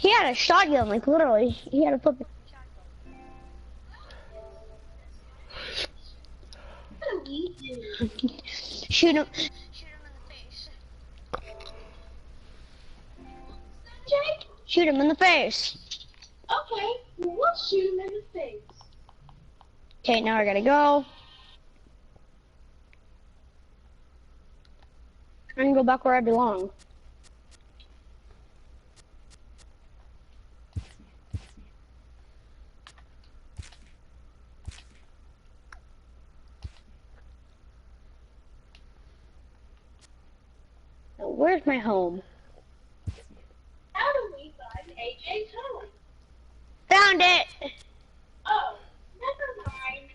He had a shotgun, like literally. He had a flipping shoot him. Jake? Shoot him in the face. Okay, well, we'll shoot him in the face. Okay, now I gotta go. I can go back where I belong. Now, where's my home? How do we find AJ's home? Found it! Oh, never mind.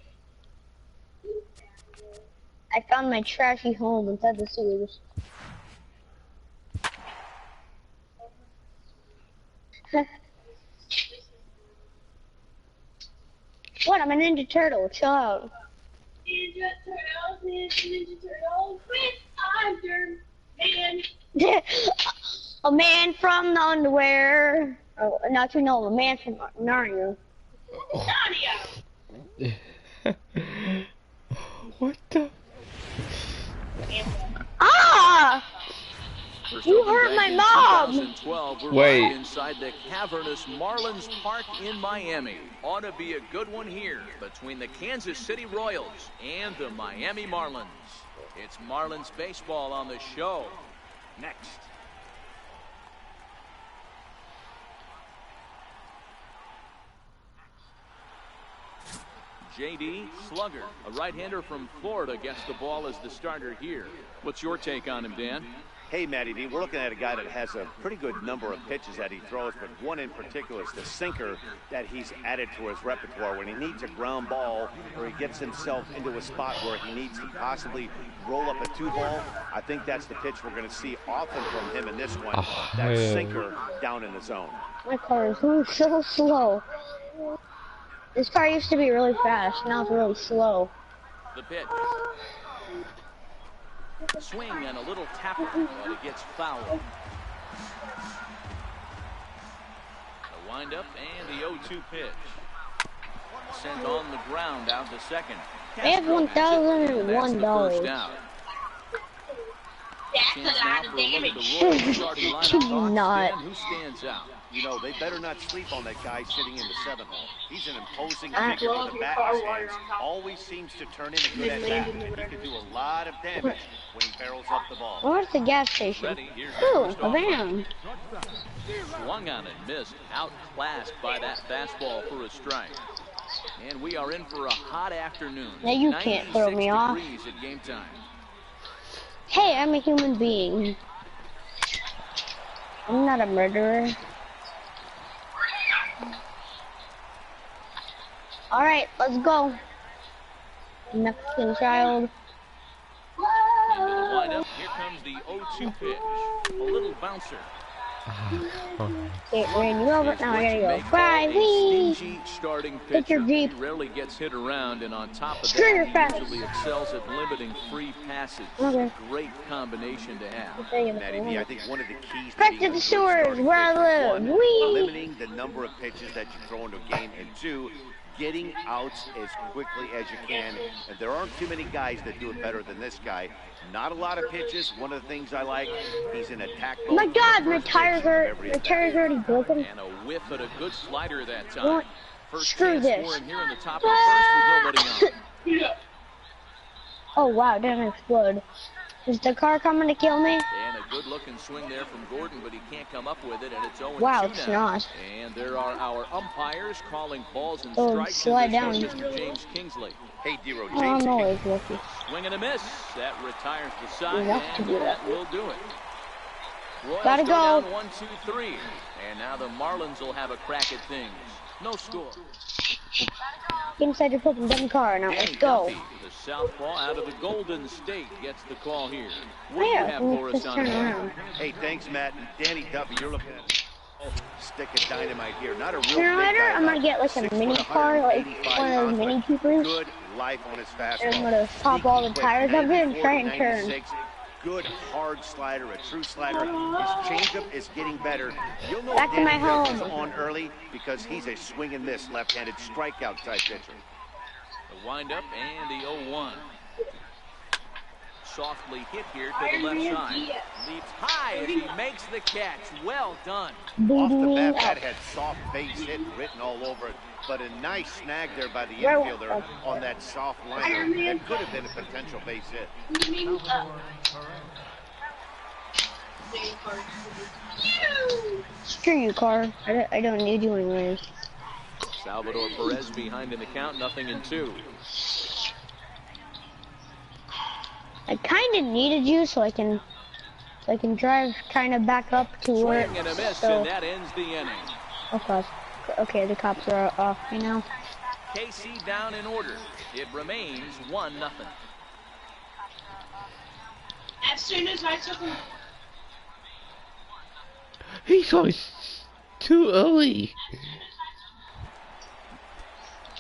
You found it. I found my trashy home inside the sewers. What? I'm a Ninja Turtle. Chill out. Ninja Turtles, with Iron Man. A man from the underwear. Oh, not you know, a man from Narnia. Nadia. What the? Ah! You hurt my mom! Wait. Inside the cavernous Marlins Park in Miami. Ought to be a good one here between the Kansas City Royals and the Miami Marlins. It's Marlins baseball on the show. Next. J.D. Slugger, a right-hander from Florida, gets the ball as the starter here. What's your take on him, Dan? Hey, Matty D, we're looking at a guy that has a pretty good number of pitches that he throws, but one in particular is the sinker that he's added to his repertoire. When he needs a ground ball or he gets himself into a spot where he needs to possibly roll up a 2-ball, I think that's the pitch we're going to see often from him in this one, that sinker down in the zone. My car is moving so slow. This car used to be really fast, now it's really slow. The pitch. Swing and a little tapper, but it gets fouled. The windup and the 0-2 pitch. Sent on the ground out to second. I have $1,001. That's a lot of damage. Not. Who stands out? You know, they better not sleep on that guy sitting in the 7th hole. He's an imposing figure with a bat in his hands. Always seems to turn in a good at bat. He can do a lot of damage when he barrels up the ball. Where's the gas station? Ooh, a van. Swung on and missed. Outclassed by that fastball for a strike. And we are in for a hot afternoon. Now you can't throw me off. 96 degrees at game time. Hey, I'm a human being. I'm not a murderer. Alright, let's go. Mexican child. Into the lineup. Here comes the 0-2 pitch. A little bouncer. It ran you over. Now I gotta go. Fry, wee! Starting Take your pitcher. Jeep. He rarely gets hit around, and on top of Screw that, your he usually excels at limiting free passes. Okay. A great combination to have. Matty D, I think one of the keys Back being to a the good sewers, starting where I pitcher is, live. one, Wee! limiting the number of pitches that you throw into a game, and 2, getting outs as quickly as you can. And there aren't too many guys that do it better than this guy. Not a lot of pitches. One of the things I like, he's in attack mode. Oh my God, my tires are already broken. And a whiff at a good slider that time. What? First Screw chance this. for him here in the top of the first with nobody on. Oh wow, it didn't explode. Is the car coming to kill me? And a good-looking swing there from Gordon, but he can't come up with it, and it's 0-2 Wow, it's now. not. And there are our umpires calling balls and Oh, strikes. slide And this down. is Mr. James Kingsley. Hey, Dero, Oh, James. I'm always lucky. Swing and a miss. That retires the side, Enough to and do that that. will do it. Royals Gotta go. down 1-2-3. And now the Marlins will have a crack at things. No score. Get inside your flipping dumb car now. Let's Danny go. Duffy, the southpaw out of the Golden State, gets the call here. What do you Yeah, have for us let's on turn that? around. Hey, thanks, Matt. Danny Duffy, you're looking at a stick of dynamite here. Not a real Sooner or big later, guy, I'm gonna get like a 6 mini foot, car, like 185 one of those pounds, mini but Coopers. Good life on his fastball. And I'm gonna pop all the tires of it and try and turn. good hard slider, a true slider. His changeup is getting better. You'll know Back to my Danny is home. on early because he's a swing and miss left-handed strikeout type pitcher. The windup and the 0-1. Softly hit here to the left side. Leaps high as he makes the catch. Well done. Off the bat, that had soft base hit written all over it, but a nice snag there by the infielder on that soft liner that could have been a potential base hit. Screw you, Carr. I don't need you anyways. Salvador Perez behind in the count, 0-2. I kind of needed you so I can drive kind of back up to where. Swing and a miss, So, and that ends the inning. okay, the cops are off right now. KC down in order. It remains 1-0. As soon as I took him. He's always too early.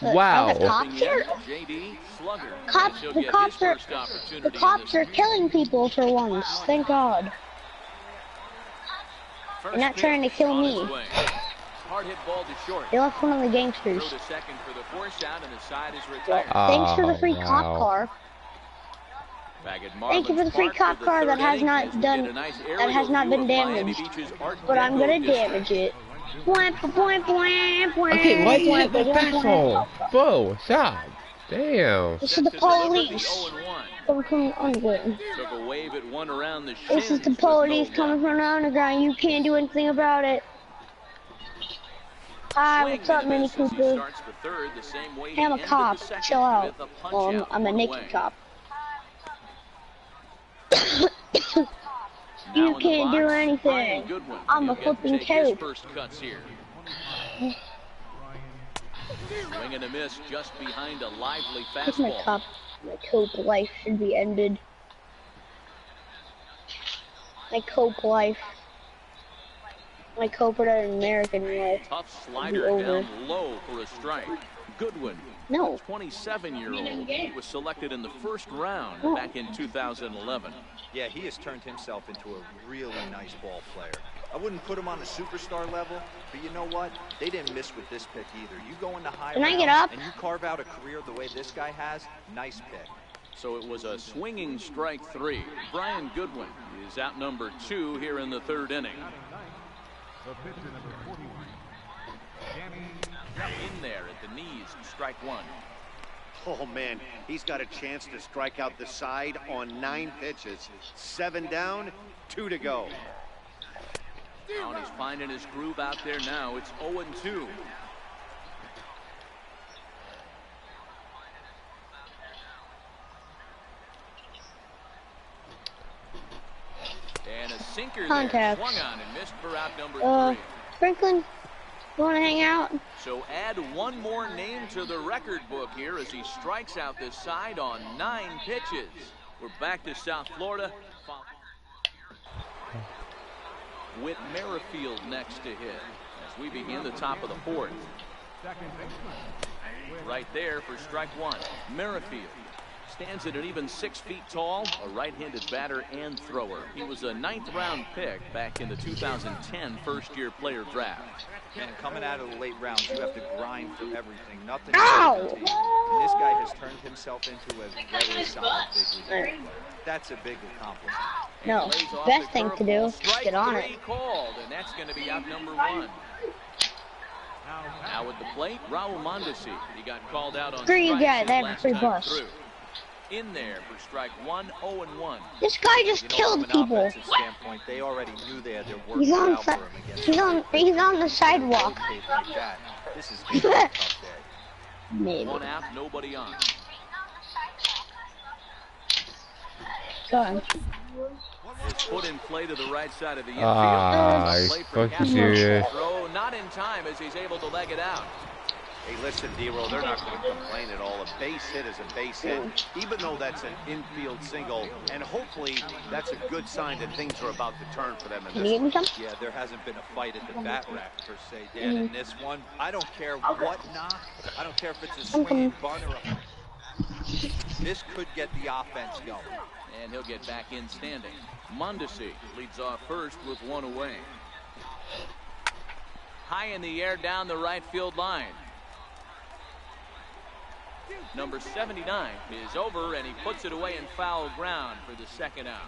Wow. The cops here? JD Slugger. Cops, He'll the get cops his are, first opportunity the in cops this are game. killing people for once. Thank God. First They're not trying to pitch kill on me. his way. Hard hit ball to short. They left one of the Throw gangsters. to second for the force out, and the side is retired. Thanks for the free Oh, cop wow. car. Back at Thank you for the free Marlins cop Park car for the that has third not inning, as we done- get a nice that has not aerial been view of Miami damaged. Beach's Art But I'm Deco gonna district. damage it. Okay, why you hit my backbone? Bro, stop. Damn. This is Set the to deliver police. 0-1. Coming from the underground. Took a wave at one around the This is shins, the but no police luck. coming from the underground. You can't do anything about it. Hi, Swing what's up, and a Mini miss as he Cooper? starts the third the same way Hey, I'm he a ended cop. the second Chill out. with a punch Well, out I'm a on the naked way. cop. Now You in the can't do box, anything. Brian Goodwin. I'm He'll a get to flipping take his coach. first cuts here. Swing and a miss just behind a lively Because my fastball. cope life should be ended. My cope life. My corporate American life. Tough slider over. down low for a strike. Goodwin, No. 27-year-old. He was selected in the first round No. back in 2011. Yeah, he has turned himself into a really nice ball player. I wouldn't put him on the superstar level, but you know what? They didn't miss with this pick either. You go into high Can I get rounds up? and you carve out a career the way this guy has, nice pick. So it was a swinging strike 3. Brian Goodwin is out number 2 here in the third inning. In there at the knees, strike 1. Oh, man, he's got a chance to strike out the side on 9 pitches. 7 down, 2 to go. Now he's finding his groove out there now. It's 0-2. And a sinker Contact. there, swung on and missed for out number 3. Franklin, you wanna hang out? So add one more name to the record book here as he strikes out this side on 9 pitches. We're back to South Florida. With Merrifield next to hit as we begin the top of the 4th. Right there for strike 1. Merrifield stands at an even 6 feet tall, a right-handed batter and thrower. He was a 9th round pick back in the 2010 first-year player draft. And coming out of the late rounds, you have to grind for everything. Nothing. Ow! And this guy has turned himself into a very solid big league player. That's a big accomplishment. No. Lays off Best the thing to curveball. do, Strike get on 3 it. called, and that's going to be out number 1. Now at the plate, Raul Mondesi. He got called out on Screw you strikes guys, his I have a last free time bus. through. In there for strike 1, 0-1. This guy just You know, killed from an people. offensive standpoint, they already knew they had their work He's cut on out for si- him against he's on the sidewalk. tape like that. This is gonna be a tough day. Maybe. One out, nobody on. Go on. It's put in play to the right side of the infield. Ah, Play he's for fucking Castro. serious. Throw not in time as he's able to leg it out. Hey, listen, D-Roll, they're not going to complain at all. A base hit is a base hit, even though that's an infield single. And hopefully that's a good sign that things are about to turn for them in Can this you give me some? Yeah, there hasn't been a fight at the bat rack per se, Dan. In this one, I don't care what knock. I don't care if it's a swinging bunt or a... This could get the offense going. and he'll get back in standing. Mondesi leads off first with one away. High in the air down the right field line. Number 79 is over, and he puts it away in foul ground for the second out.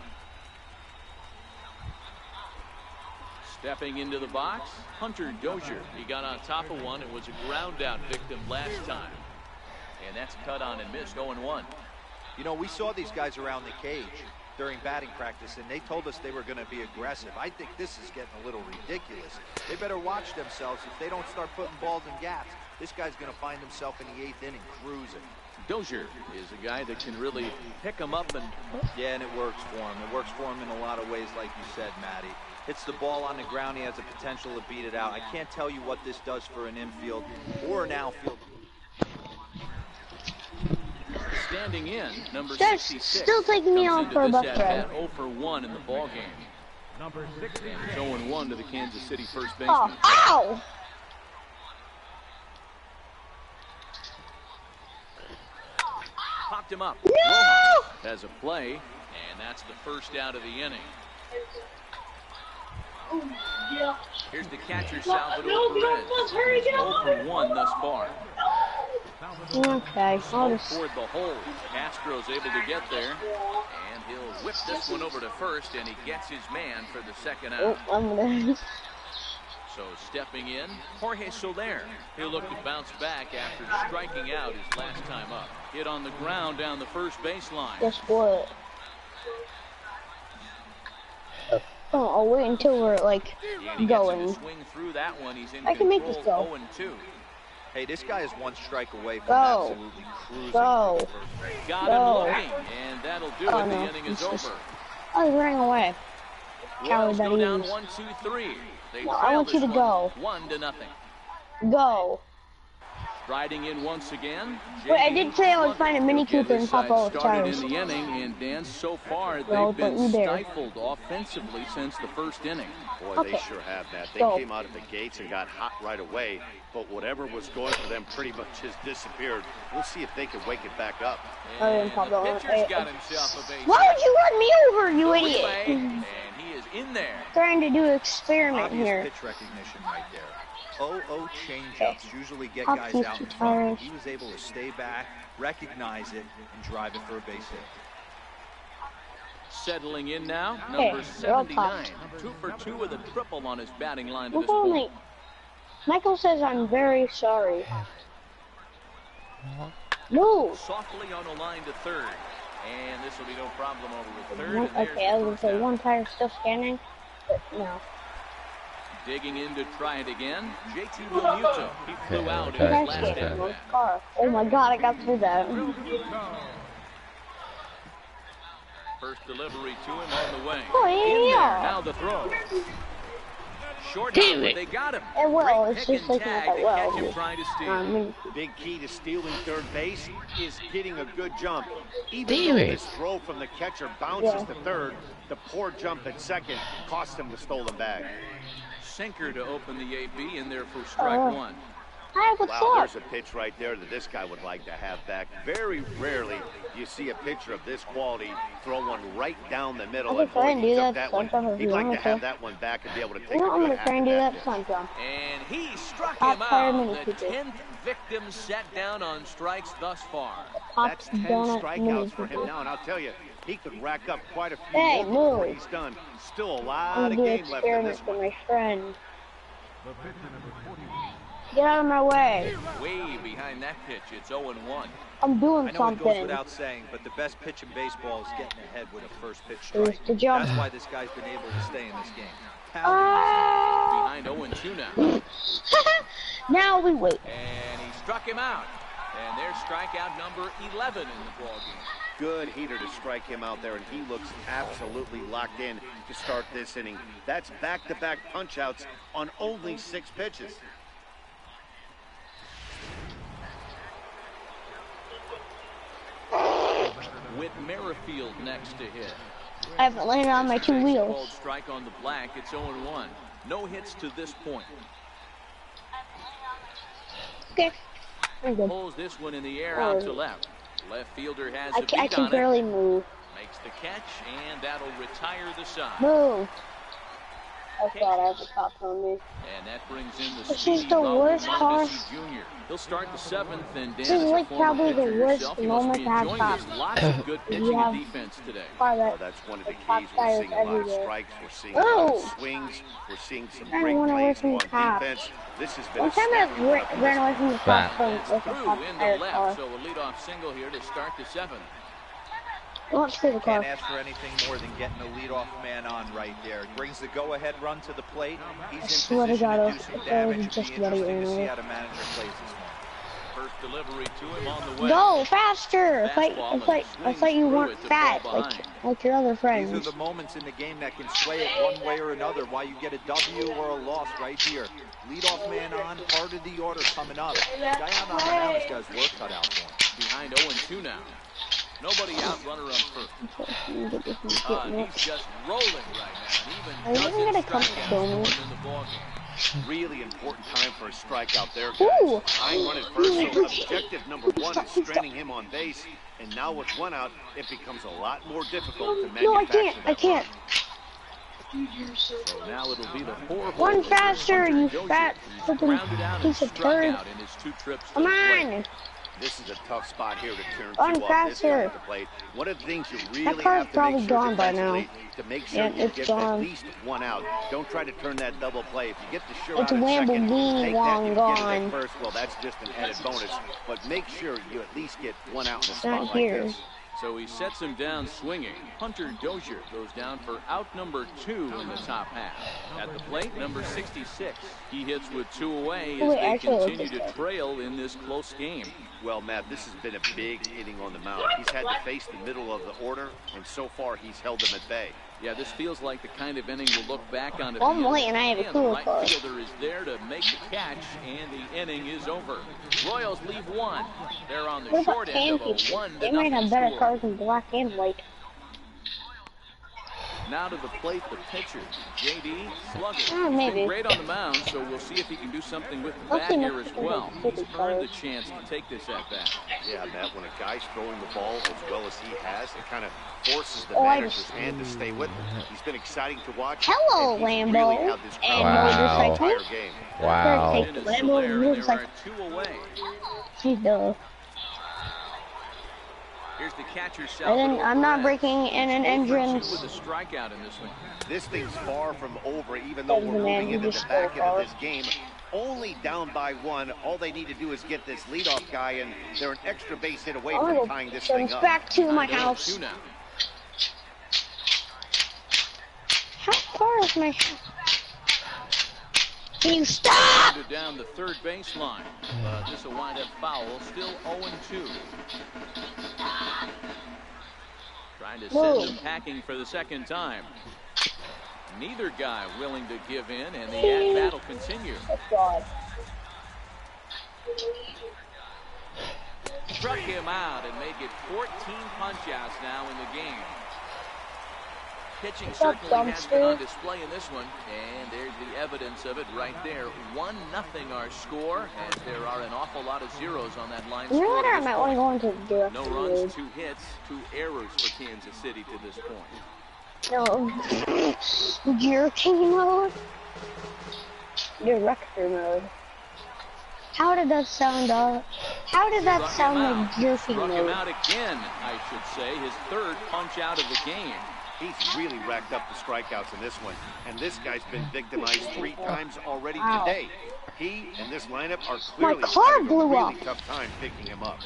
Stepping into the box, Hunter Dozier. He got on top of one and was a ground out victim last time. And that's cut on and missed, 0-1. You know, we saw these guys around the cage during batting practice, and they told us they were going to be aggressive. I think this is getting a little ridiculous. They better watch themselves. If they don't start putting balls in gaps, this guy's going to find himself in the 8th inning cruising. Dozier is a guy that can really pick him up, and yeah, and it works for him. It works for him in a lot of ways, like you said, Matty. Hits the ball on the ground, he has the potential to beat it out. I can't tell you what this does for an infield or an outfield. Standing in, number That's 66. still taking me on for a buck throw. 0 for 1 in the ball game. Number 60. And it's 0-1 to the Kansas City first baseman. Oh, ow! Popped him up. No! Rojas has a play, and that's the first out of the inning. Here's the catcher, Salvador Perez. 0 for 1 thus far. Okay, I'll just... Toward the hole. Castro's able to get there, and he'll whip this one over to first, and he gets his man for the second out. Oh, I'm gonna... So stepping in, Jorge Soler. He'll look to bounce back after striking out his last time up. Hit on the ground down the first baseline. Guess what? Oh, I'll wait until we're, like, going. Swing through that one. He's in I can make this go. 0-2. Hey, this guy is one strike away from Go. absolutely cruising. Go. Got Go. him looking, and that'll do Oh, it. no. The inning is over. I was running away. Royals Coward go that down he is. 1-2-3. They No, I trail want you this to go. 1-0. Go. Riding in once again. Wait, I did say I would find a Mini Cooper and pop all the Started tires. in the inning, and Dan, so far Well, they've been don't you dare. stifled offensively since the first inning. Boy, Okay. they sure have, Matt. They Go. came out of the gates and got hot right away, but whatever was going for them pretty much has disappeared. We'll see if they can wake it back up. I didn't And pop the that one. pitcher's got himself a base. Why would you run me over, you idiot? Relay, and he is in there. Trying to do an experiment Obvious here. pitch recognition right there. 0-0 changeups usually get I'll guys keep out in two front. tires. He was able to stay back, recognize it, and drive it for a base hit. Settling in now, Hey, number they're all 79. popped. 2 for 2 with a triple on his batting line to Look this on point. me. Michael says I'm very sorry. No. Softly on a line to third. And this will be no problem over the third. And there's Okay, I was the gonna first say out. one tire still scanning, but no. Digging in to try it again. JT Realmuto. He flew out in his That's last good. at bat. Car. Oh my god, I got through that. First delivery to him on the way. Oh, In yeah. there, now the throw. Short Damn down, it. they got him. It will, Great it's pick just and like not tag that to well. catch him trying to steal. I mean, Big key to stealing third base is getting a good jump. Even Damn though it. this throw from the catcher bounces Yeah. to third, the poor jump at second cost him the stolen bag. Sinker to open the AB in there for strike one. hi, what's Wow, up? there's a pitch right there that this guy would like to have back. Very rarely do you see a pitcher of this quality throw one right down the middle. I And could try boy, and he do took that one. sometime if He'd you like to wanted have to. that one back and be able to take You know, a I'm good gonna try and do half that at sometime. And he struck Top him tire out. Mini The Cooper. 10th victim set down on strikes thus far. That's Pops 10 donut Mini strikeouts for him Cooper. now, and I'll tell you, he could rack up quite a few Hey, more before move. he's done. Still a lot I'm of gonna do game left in experiment this for one. my friend. Get out of my way. Way behind that pitch, it's 0-1. I'm doing I know it goes something. without saying, but the best pitch in baseball is getting ahead with a first pitch Here's strike. the jump. That's why this guy's been able to stay in this game. Ah! Behind 0-2 now. Now we wait. And he struck him out. And there's strikeout number 11 in the ballgame. Good heater to strike him out there, and he looks absolutely locked in to start this inning. That's back-to-back punch-outs on only 6 pitches. With Merrifield next to hit. I haven't landed on my two Called wheels. strike on the black. It's 0-1. No hits to this point. Okay. I'm good. Pulls this one in the air Oh. out to left. Left fielder has I a can beat on it. barely move. Makes makes the catch, and that'll retire the side. Move. That's what I was talking on me. And that brings in the This is speedy the Raul worst Mondesi Jr. He'll start the 7th, and Dan, This is as a like former probably the pitcher worst yourself, you must moment be to have enjoying this. stopped. Lots of good pitching have and defense today. Well, that's one of the keys. We're seeing a lot of strikes. We're seeing a lot of swings. We're seeing some I great don't wanna plays listen to on cops. defense. This has been One a time I snappy one-up in ran this away from the Fat. cops with a Through cop in fire the car. left, so a leadoff single here to start the 7th. Don't steal the car. Can't ask for anything more than getting a leadoff man on right there. It brings the go-ahead run to the plate. He's in swear to position God, to do if some it was damage. It'd just be what he interesting to ran see away. how the manager plays this one. First delivery to him on the way. Go faster! Fastball I thought you and weren't swings fat through it to ball like your other These friends. are the moments in the game that can sway it one way or another. Why you get a W or a loss right here. Leadoff man on, part of the order coming up. Guy on the mound has got his work cut out for him. Behind 0-2 now. Nobody out, runner on first. He's just rolling right now. Are you even gonna come kill me? In the ballgame. really important time for a strikeout there, Ooh. guys. Tying run at first, so objective number one is stranding him on base. And now with one out, it becomes a lot more difficult to manufacture No, I can't. that I can't. So now it'll be the 4-hole. Run faster, you fat He's flipping grounded out and piece of struck turd. out in his 2 trips to Come the plate. on. This is a tough spot here to turn Run two off this guy faster. at the plate. One of the things you really car's have to probably make sure gone by now. defensively to make sure Yeah, you it's get gone. at least one out. Don't try to turn that double play. If you get the sure It's out at second, Lamborghini take long that. You gone. get it at first. Well, that's just an added bonus. But make sure you at least get one out in a Not spot like here. this. So he sets him down swinging. Hunter Dozier goes down for out number 2 in the top half. At the plate, number 66. He hits with 2 away as Wait, they actually, look continue this to trail in this close game. Well, Matt, this has been a big inning on the mound. He's had to face the middle of the order, and so far he's held them at bay. Yeah, this feels like the kind of inning we'll look back on. Well, I'm late and I have a the cool right car. fielder is there to make the catch, and the inning is over. Royals leave 1. They're on the What about short end of a pancakes? 1-0 They might have better score. cars than black and white. Now to the plate, the pitcher, J.D. Slugger. Oh, He's maybe. been great on the mound, so we'll see if he can do something with the I'll bat see here next as year. well. We'll He's see earned the colors. chance to take this at bat. Yeah, Matt, when a guy's throwing the ball as well as he has, it kind of forces the Oh, I manager's just- hand to stay with him. He's been exciting to watch. Hello, and he's Lambo. Really had this crowd And Wow. the entire game. Wow. Take In the is Lambo Soler, and and moves there like are 2 away. he's duh. Here's the catcher, I'm not breaking in an entrance. with a strikeout in this one. This thing's far from over, even though There's we're the man moving who into just the back end scored. of this game. Only down by 1. All they need to do is get this leadoff guy, and they're an extra base hit away I'm from gonna tying this go thing up. back to my Behind house. 0-2 now. How far is my house? Can you stop? Grounded down the third baseline. But this will wind up foul. Still 0-2. Trying to send Move. them packing for the second time. Neither guy willing to give in, and the at-bat will continue. Oh, God. Struck him out and make it 14 punch-outs now in the game. Pitching What's up, certainly has been on dumpster? display in this one, and there's the evidence of it right there. 1-0 our score, as there are an awful lot of zeros on that line. You know what? score I at this might want to point. go into the No director runs, mode. 2 hits, 2 errors for Kansas City to this point. No. Jerking mode? Director mode. How did that sound, How did that Struck sound him like out. jerking Struck him mode? out again, I should say. His 3rd punch out of the game. He's really racked up the strikeouts in this one, and this guy's been victimized 3 times already Ow. today. He and this lineup are My clearly car having a blew really up. tough time picking him up.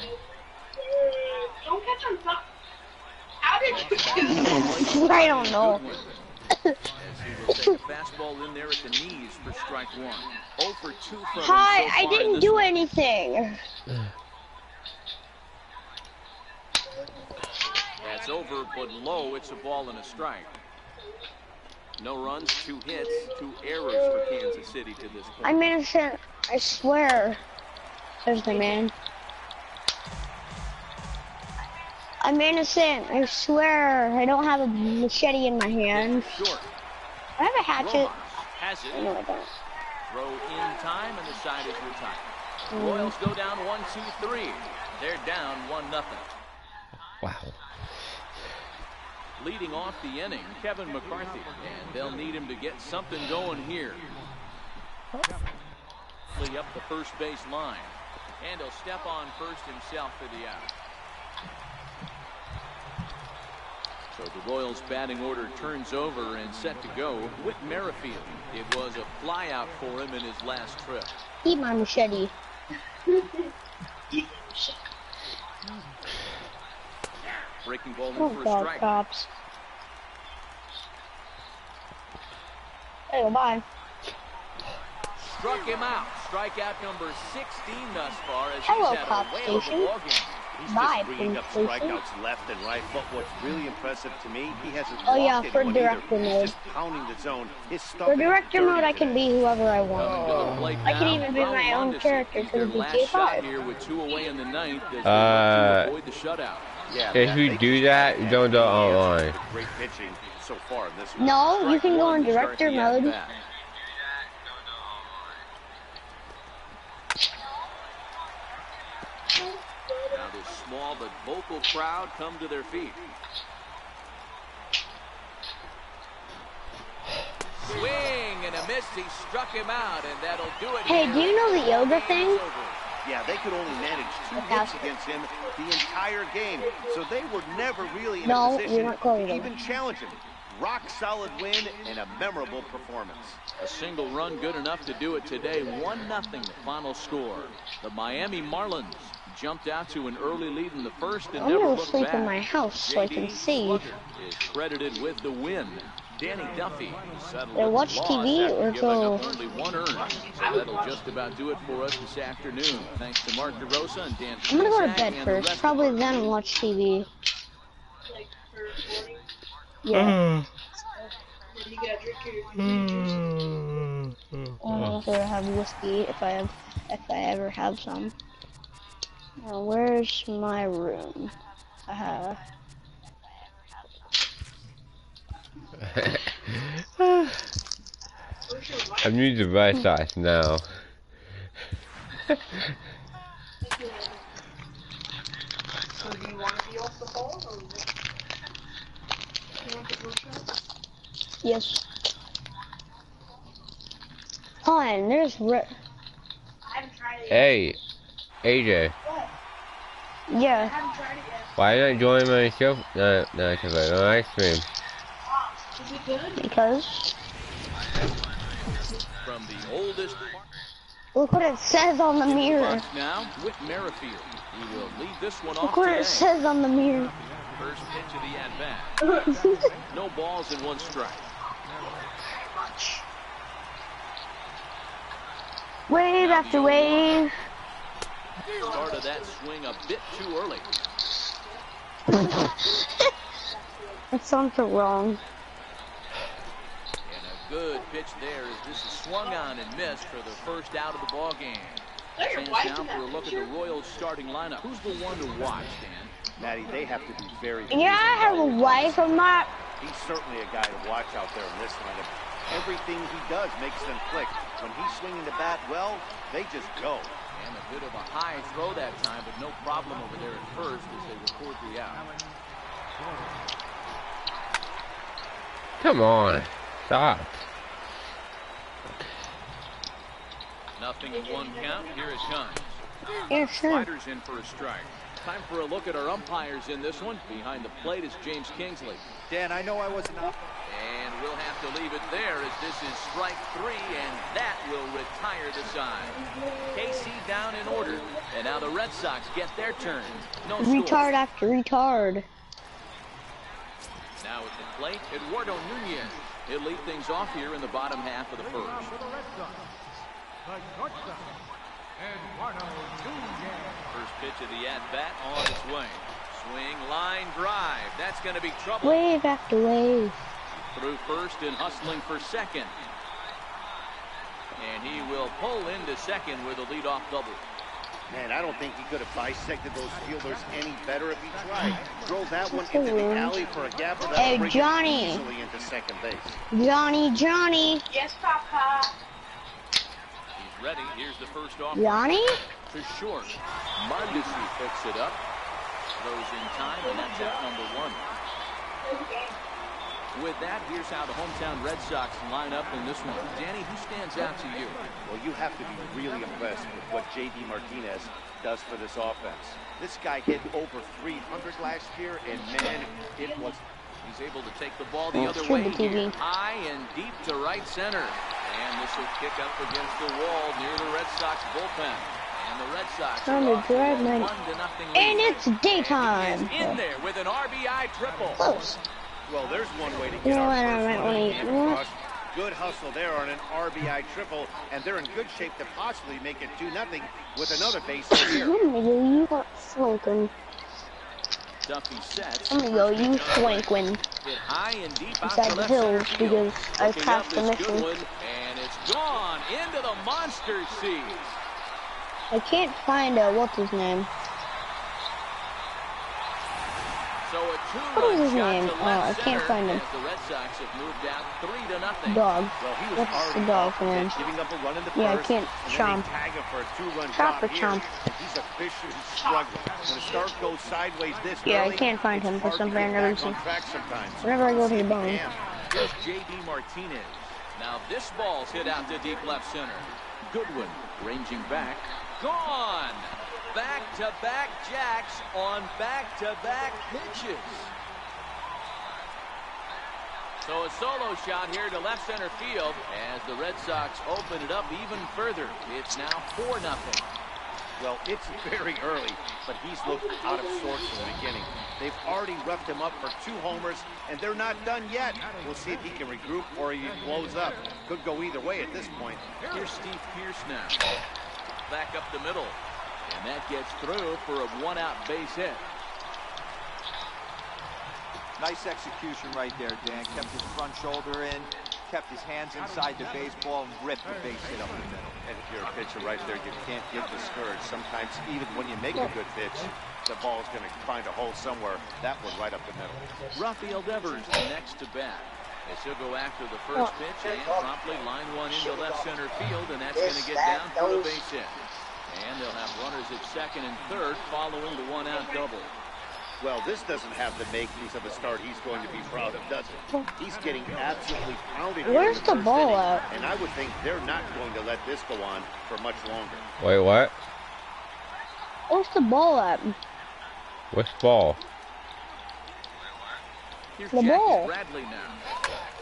Don't catch on top. How did you I don't know. As he will take a fastball in there at the knees for strike 1. 0 for 2 from him Hi, so I far in didn't this do one. anything. That's over, but low. It's a ball and a strike. No runs, 2 hits, 2 errors for Kansas City to this point. I'm innocent, I swear. There's the man. I'm innocent, I swear. I don't have a machete in my hand. Short. I have a hatchet. Rojas has it. No, I don't. Throw in time, and the side is retired. Mm. Royals go down 1-2-3. They're down 1-0. Wow. Leading off the inning, Kevin McCarthy. And they'll need him to get something going here. Up the first base line. And he'll step on first himself for the out. So the Royals batting order turns over and set to go. Whit Merrifield. It was a fly out for him in his last trip. Eat my machete. Breaking ball in Oh, for a God, strike. cops. Hey, bye. Struck him out. Strikeout number 16 thus far as Hello, he's had Cop a whale of a Station. ball game. He's Bye, just bringing up police station. strikeouts left and right. But what's really impressive to me, he hasn't Oh, yeah, walked for anyone director either. He's mode. just pounding the zone. His stuff For is director dirty mode, I can today. be whoever I Coming want. to the plate I can now, even be my Raul own Mondesi. character He's for their the last GTA shot 5. here with 2 away in the ninth as they look to avoid the shutout. Yeah, If man, you they do just that, had don't do it the answer online. to Great pitching so far in this one. No, you Strike can go one in to start director the mode. at-bat. Now this small but vocal crowd come to their feet. Swing and a miss. He struck him out, and that'll do it. Hey, here. do you know the yoga thing? It's over. Yeah, they could only manage 2 hits against him the entire game, so they were never really in No, a you're position not calling to them. even challenge him. Rock solid win and a memorable performance. A single run good enough to do it today. 1-0 the final score. The Miami Marlins jumped out to an early lead in the first and I'm never gonna looked sleep back. in my house so I can JD see. Slugger is credited with the win. Danny Duffy settled They with watch the loss TV after or giving go- up only 1 earned. So that'll just about do it for us this afternoon. Thanks to Mark DeRosa and Dan I'm gonna go to Plesac bed and the first, rest probably of our then team. watch TV. Yeah. I'm gonna have whiskey if I ever have some. Now, where's my room? I'm using the right size now. So do you want to be off the phone or you want to go shop? Yes. Fine, there's I haven't tried it yet. Hey, AJ, What? I yeah. haven't tried it yet. why not join my show? No, because I don't ice cream. Is it good? Because From the oldest look what it says on the mirror. box now, Whit Merrifield. He will lead this one Look off what today. it says on the mirror. First pitch of the at-bat. No balls and 1 strike. Wave after wave. Started that swing a bit too early. It sounds so wrong. And a good pitch there as this is swung on and missed for the first out of the ball game. Is your Stands wife down in for a that look at picture? the Royals starting lineup. Who's the one to watch, Dan? Matty, they have to be very Yeah, I have a wife. I'm not. He's certainly a guy to watch out there in this lineup. Everything he does makes them click. When he's swinging the bat well, they just go. And a bit of a high throw that time, but no problem over there at first as they record the out. Come on, stop. 0-1 count. Here it comes. Yeah, sure. Sliders in for a strike. Time for a look at our umpires in this one. Behind the plate is James Kingsley. Dan, I know I wasn't up. And we'll have to leave it there as this is strike 3, and that will retire the side. KC down in order, and now the Red Sox get their turn. No score. Retard after retard. Now at the plate, Eduardo Nunez. He'll lead things off here in the bottom half of the first. First pitch of the at-bat on its way. Swing, line, drive. That's going to be trouble. Wave after wave. Through first and hustling for second. And he will pull into second with a leadoff double. Man, I don't think he could have bisected those fielders any better if he tried. Drove that one into the alley for a gap that Hey, bring it Johnny. easily into second base. Johnny. Yes, Papa. He's ready. Here's the first offer. Johnny? To short. Mondesi picks it up. Throws in time, and that's at number 1. With that, here's how the hometown Red Sox line up in this one. Danny, who stands out to you? Well, you have to be really impressed with what J.D. Martinez does for this offense. This guy hit over 300 last year, and man, it was... He's able to take the ball the other way here. High and deep to right center. And this will kick up against the wall near the Red Sox bullpen. And the Red Sox are off to a 1-0 lead. And it's daytime. And in there with an RBI triple. Close. Well, there's one way to get our first run in across. Good hustle there on an RBI triple, and they're in good shape to possibly make it 2-0 with another base hit here. You got smoking. Duffy sets. I'm gonna go you swanking inside the hills because I passed the mission. And it's gone into the monster seat. I can't find what's his name. So a what is his name? I can't find him. The Red Sox have moved out 3-0. Dog. Well, he was What's the dog's name? Giving up a run in the Yeah, I first, can't. Chomp. Tag him for a 2-run Chomp or here. Chomp. He's officially struggling. When the start goes sideways this Yeah, early, I can't find him for some random reason. Sometimes. Whenever I go to the bone. Here's J.D. Martinez. Now this ball's hit out to deep left center. Goodwin ranging back. Gone! Back-to-back jacks on back-to-back pitches. So a solo shot here to left center field as the Red Sox open it up even further. It's now 4-0. Well, it's very early, but he's looked out of sorts from the beginning. They've already roughed him up for 2 homers, and they're not done yet. We'll see if he can regroup or he blows up. Could go either way at this point. Here's Steve Pearce now. Back up the middle. And that gets through for a 1-out base hit. Nice execution right there, Dan. Kept his front shoulder in, kept his hands inside the baseball, and ripped the base hit up the middle. And if you're a pitcher right there, you can't get discouraged. Sometimes even when you make a good pitch, the ball's going to find a hole somewhere. That one right up the middle. Rafael Devers next to bat. As he'll go after the first pitch and promptly line one into left center field, and that's going to get down for a base hit. And they'll have runners at second and third following the 1-out double. Well, this doesn't have the makings of a start he's going to be proud of, does it? He's getting absolutely pounded. Where's the ball at? And I would think they're not going to let this go on for much longer. Wait, what? Where's the ball at? Which ball? Here's the Jackie ball. Bradley now.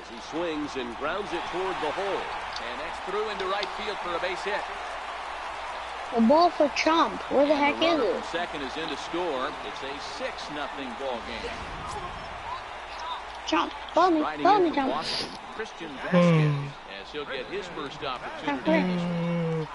As he swings and grounds it toward the hole. And that's through into right field for a base hit. The ball for Chomp. Where the heck is it? Second is in to score. It's a 6-0 ball game. Chomp, ball me, Chomp. Boston, Christian Vasquez, as he'll get his first opportunity.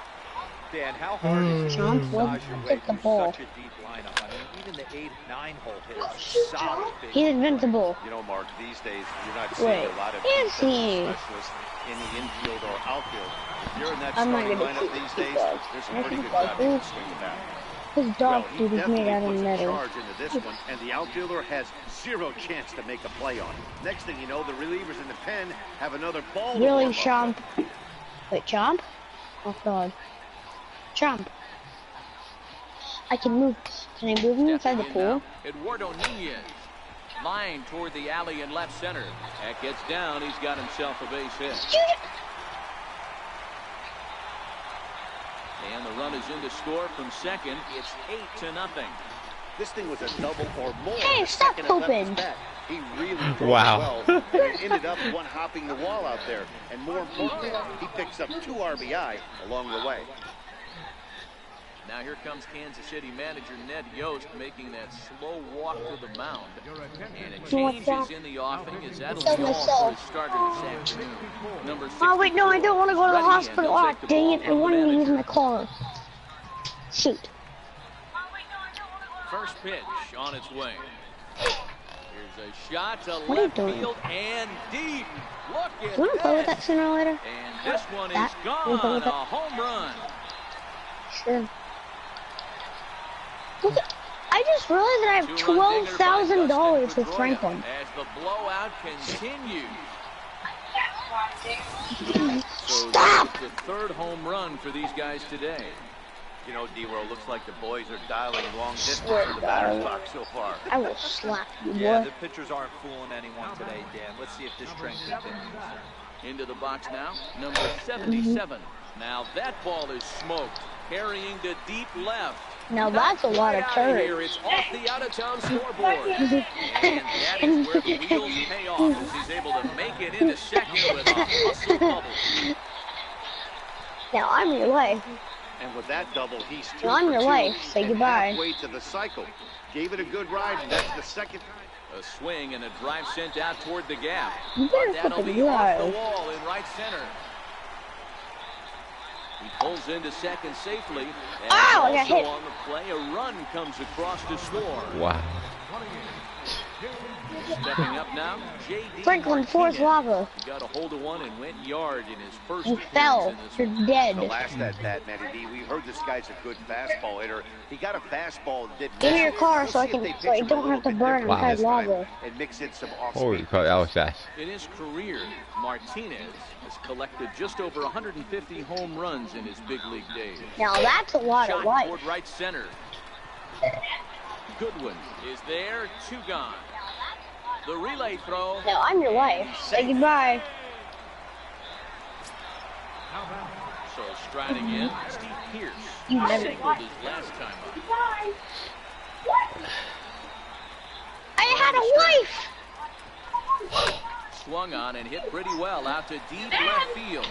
Dan, how hard is it to Chomp, massage your way take the through ball. such a deep lineup? I mean, even the 8-9 hole hitters solid. He's invincible. You know, Mark, these days you're not seeing a lot of is he? specialists in the infield or outfield. If you're in that I'm not starting gonna lineup keep these the days, dog. there's some I pretty think good dog guys who is. can swing the bat. His dog Well, food he is made out of definitely puts a metal. charge into this one, and the outfielder has zero chance to make a play on it. Next thing you know, the relievers in the pen have another ball. Really, Chomp? Wait, Chomp? Oh God, Chomp! I can move. Can I move him inside the pool? Eduardo Nunez, line toward the alley in left center. That gets down. He's got himself a base hit. And the run is in to score from second. It's 8-0. This thing was a double or more. Hey, stop pooping! He really drove Wow. well, and it ended up one-hopping the wall out there. And more importantly, he picks up 2 RBI along the way. Now here comes Kansas City manager Ned Yost making that slow walk to the mound. And a change is in the offing as that'll be all for his starter this afternoon. Number 6. Oh wait, no, I don't want to go to the hospital. Ah, dang it! I wanted to use my car. Shoot. First pitch on its way. Here's a shot to What are you left doing? field and deep. Look at You want to play with that this. sooner or later? And this one is That? You play gone. with A that? home run. Sure. Look at, I just realized that I have $12,000 with Franklin. As the blowout continues. So Stop! that's the 3rd home run for these guys today. You know, D-Roll, looks like the boys are dialing long distance Swear in the to batter's God. box so far. I will slap you, Yeah, boy. the pitchers aren't fooling anyone today, Dan. Let's see if this trend continues. Into the box now, number 77. Now that ball is smoked, carrying to deep left. Now that's a lot of Right out here, turds. it's off the out-of-town scoreboard. And that is where the wheels pay off as he's able to make it into second with a hustle bubble. Now I'm your life. And with that double, he's 2 Now I'm for your 2 life. Say and goodbye. halfway to the cycle. Gave it a good ride, and that's the second. A swing and a drive sent out toward the gap. You better But that'll fucking be off the drive. wall in right center. He pulls into second safely. And Ow, I got also hit. on the play, a run comes across to score. Wow. Stepping up now, J.D. Franklin, force Martinez. lava. He got a hold of one and went yard in his first You appearance fell. in this You're one. The dead. last at bat, Matty D. We heard this guy's a good fastball hitter. He got a fastball that did. Give me your car We'll so I see if can, they so pitch I him a don't little have to bit burn differently inside this time lava. and mix in some off Holy speed. crap, that was fast. In his career, Martinez has collected just over 150 home runs in his big league days. Now that's a lot of Shot life. toward right center. Goodwin is there, 2 gone. The relay throw. Now I'm your life. Say goodbye. So striding in, Steve Pierce. You never- Singled his last time up. I had a wife. Swung on and hit pretty well out to deep left field.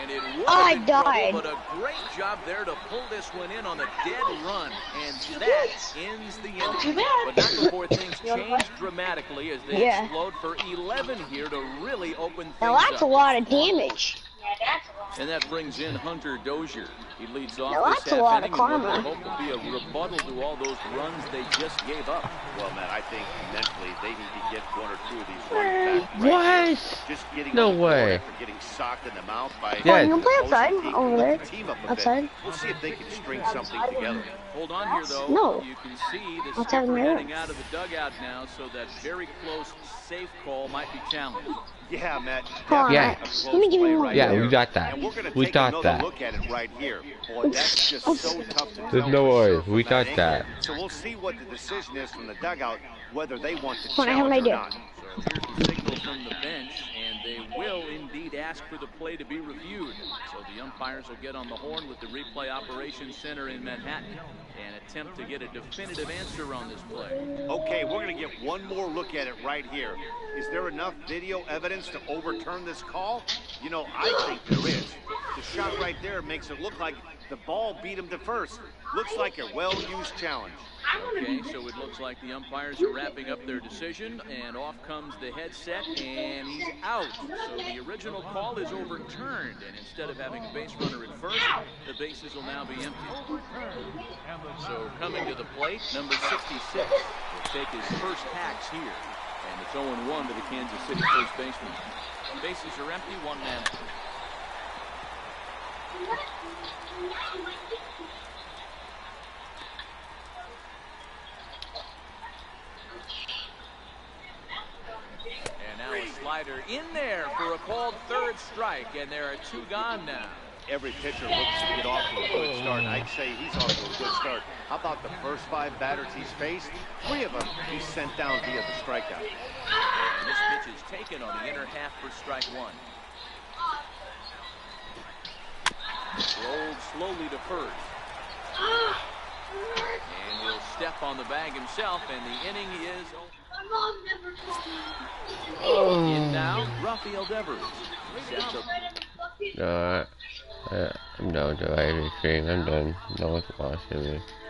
And it was I in trouble, died. but a great job there to pull this one in on a dead run. And that ends the inning. But not before things change dramatically as they Yeah. explode for 11 here to really open things Now that's a up. lot of damage. And that brings in Hunter Dozier. He leads off Now this that's a half lot of inning, and what karma. they hope will be a rebuttal to all those runs they just gave up. Well, Matt, I think mentally they need to get 1 or 2 of these runs back. Right What? here. Just getting No on the board way. after getting socked in the mouth by Yeah. You can play opposing outside team. over Lift there. the team up a bit. Outside. We'll see if they can string something together. Hold on here, though. No. You can see the Outside skipper my room. heading out of the dugout now, so that very close safe call might be challenged. Yeah, Matt. Hold on, Yeah. a close let me give play you one. right Yeah, there. we got that. And we're gonna We take got another that. look at it right here. Boy, that's just so tough to There's tell no for way. sure from We got angle. that. So we'll see what the decision is from the dugout, whether they want to Hold on, I have an challenge or idea. not. So here's the signal from the bench, and they will indeed ask for the play to be reviewed. So the umpires will get on the horn with the replay operations center in Manhattan and attempt to get a definitive answer on this play. Okay, we're going to get one more look at it right here. Is there enough video evidence to overturn this call? You know, I think there is. The shot right there makes it look like the ball beat him to first. Looks like a well-used challenge. Okay, so it looks like the umpires are wrapping up their decision, and off comes the headset, and he's out. So the original call is overturned, and instead of having a base runner at first, the bases will now be empty. So coming to the plate, number 66 will take his first hacks here, and it's 0-1 to the Kansas City first baseman. Bases are empty, 1 man. And now a slider in there for a called third strike, and there are 2 gone now. Every pitcher looks to get off to a good start. I'd say he's off to a good start. How about the first 5 batters he's faced? 3 of them he's sent down via the strikeout. And this pitch is taken on the inner half for strike 1. Rolled slowly to first. And he'll step on the bag himself, and the inning is in now. Rafael Devers sets up. I'm done with everything. I'm done. No one's watching me.